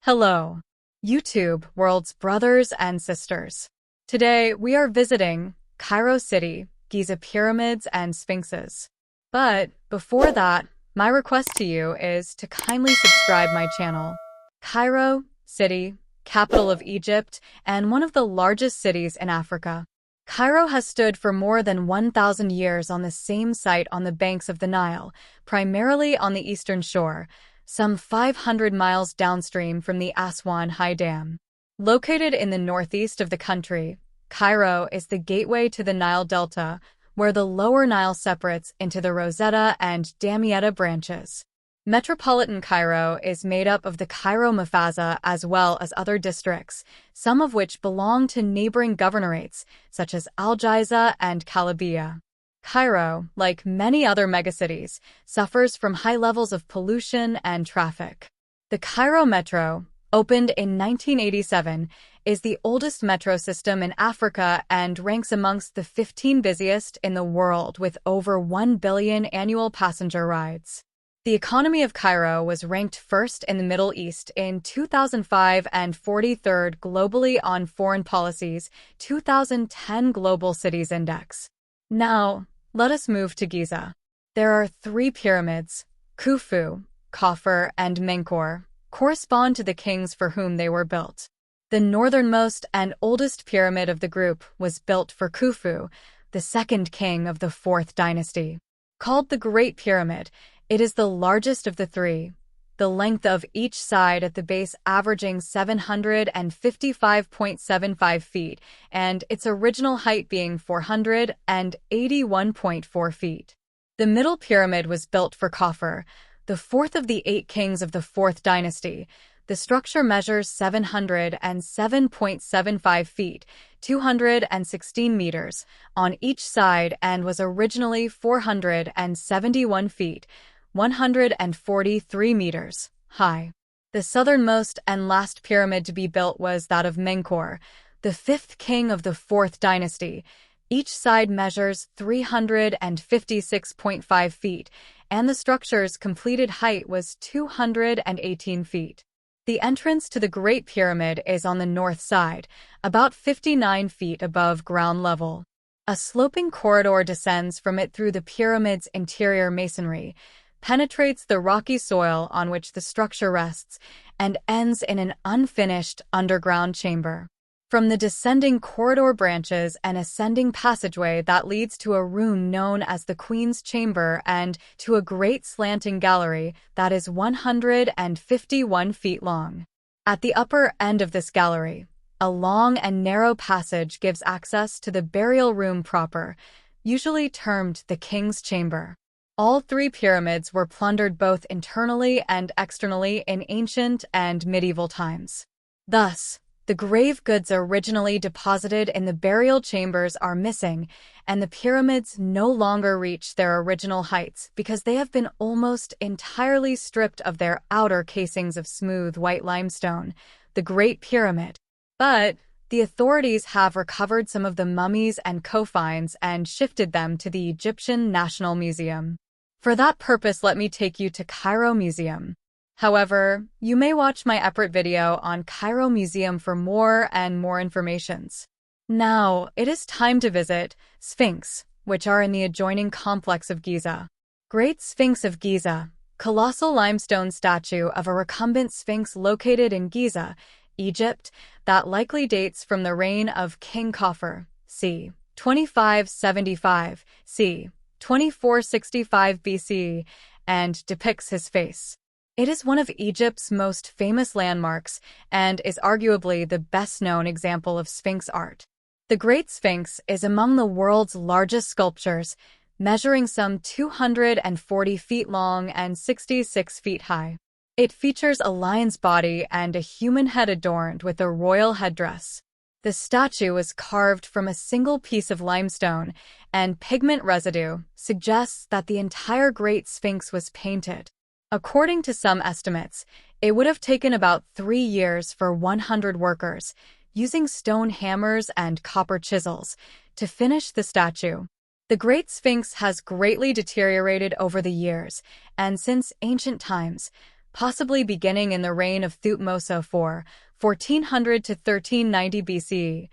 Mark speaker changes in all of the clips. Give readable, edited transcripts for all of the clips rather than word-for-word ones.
Speaker 1: Hello, YouTube, world's brothers and sisters. Today, we are visiting Cairo City, Giza pyramids and sphinxes. But before that, my request to you is to kindly subscribe my channel. Cairo City, capital of Egypt and one of the largest cities in Africa. Cairo has stood for more than 1,000 years on the same site on the banks of the Nile, primarily on the eastern shore, some 500 miles downstream from the Aswan High Dam. Located in the northeast of the country, Cairo is the gateway to the Nile Delta, where the lower Nile separates into the Rosetta and Damietta branches. Metropolitan Cairo is made up of the Cairo Mufaza as well as other districts, some of which belong to neighboring governorates, such as Al-Giza and Kalabia. Cairo, like many other megacities, suffers from high levels of pollution and traffic. The Cairo Metro, opened in 1987, is the oldest metro system in Africa and ranks amongst the 15 busiest in the world with over 1 billion annual passenger rides. The economy of Cairo was ranked first in the Middle East in 2005 and 43rd globally on Foreign Policy's 2010 Global Cities Index. Now, let us move to Giza. There are 3 pyramids, Khufu, Khafre, and Menkaure, correspond to the kings for whom they were built. The northernmost and oldest pyramid of the group was built for Khufu, the second king of the 4th dynasty. Called the Great Pyramid, it is the largest of the 3, the length of each side at the base averaging 755.75 feet, and its original height being 481.4 feet. The middle pyramid was built for Khafre, the 4th of the 8 kings of the 4th dynasty. The structure measures 707.75 feet, 216 meters, on each side and was originally 471 feet, 143 meters, high. The southernmost and last pyramid to be built was that of Menkaure, the 5th king of the 4th dynasty. Each side measures 356.5 feet, and the structure's completed height was 218 feet. The entrance to the Great Pyramid is on the north side, about 59 feet above ground level. A sloping corridor descends from it through the pyramid's interior masonry, penetrates the rocky soil on which the structure rests, and ends in an unfinished underground chamber. From the descending corridor branches an ascending passageway that leads to a room known as the Queen's Chamber and to a great slanting gallery that is 151 feet long. At the upper end of this gallery, a long and narrow passage gives access to the burial room proper, usually termed the King's Chamber. All 3 pyramids were plundered both internally and externally in ancient and medieval times. Thus, the grave goods originally deposited in the burial chambers are missing, and the pyramids no longer reach their original heights because they have been almost entirely stripped of their outer casings of smooth white limestone, the Great Pyramid. But the authorities have recovered some of the mummies and coffins and shifted them to the Egyptian National Museum. For that purpose, let me take you to Cairo Museum. However, you may watch my separate video on Cairo Museum for more and more informations. Now, it is time to visit Sphinx, which are in the adjoining complex of Giza. Great Sphinx of Giza, colossal limestone statue of a recumbent sphinx located in Giza, Egypt, that likely dates from the reign of King Khafre, c. 2575, c. 2465 BC, and depicts his face. It is one of Egypt's most famous landmarks and is arguably the best-known example of Sphinx art. The Great Sphinx is among the world's largest sculptures, measuring some 240 feet long and 66 feet high. It features a lion's body and a human head adorned with a royal headdress. The statue was carved from a single piece of limestone, and pigment residue suggests that the entire Great Sphinx was painted. According to some estimates, it would have taken about 3 years for 100 workers, using stone hammers and copper chisels, to finish the statue. The Great Sphinx has greatly deteriorated over the years, and since ancient times, possibly beginning in the reign of Thutmose IV, 1400 to 1390 BCE.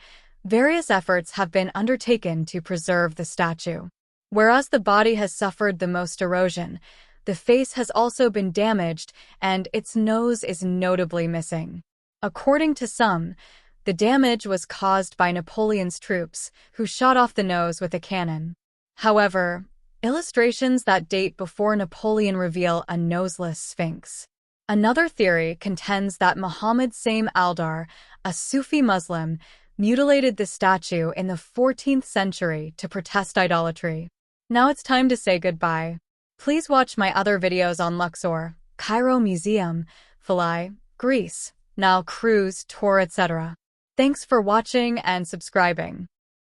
Speaker 1: Various efforts have been undertaken to preserve the statue. Whereas the body has suffered the most erosion, the face has also been damaged and its nose is notably missing. According to some, the damage was caused by Napoleon's troops, who shot off the nose with a cannon. However, illustrations that date before Napoleon reveal a noseless sphinx. Another theory contends that Muhammad Saim al-Dar, a Sufi Muslim, mutilated the statue in the 14th century to protest idolatry. Now it's time to say goodbye. Please watch my other videos on Luxor, Cairo Museum, Philae, Greece, Nile Cruise, Tour, etc. Thanks for watching and subscribing.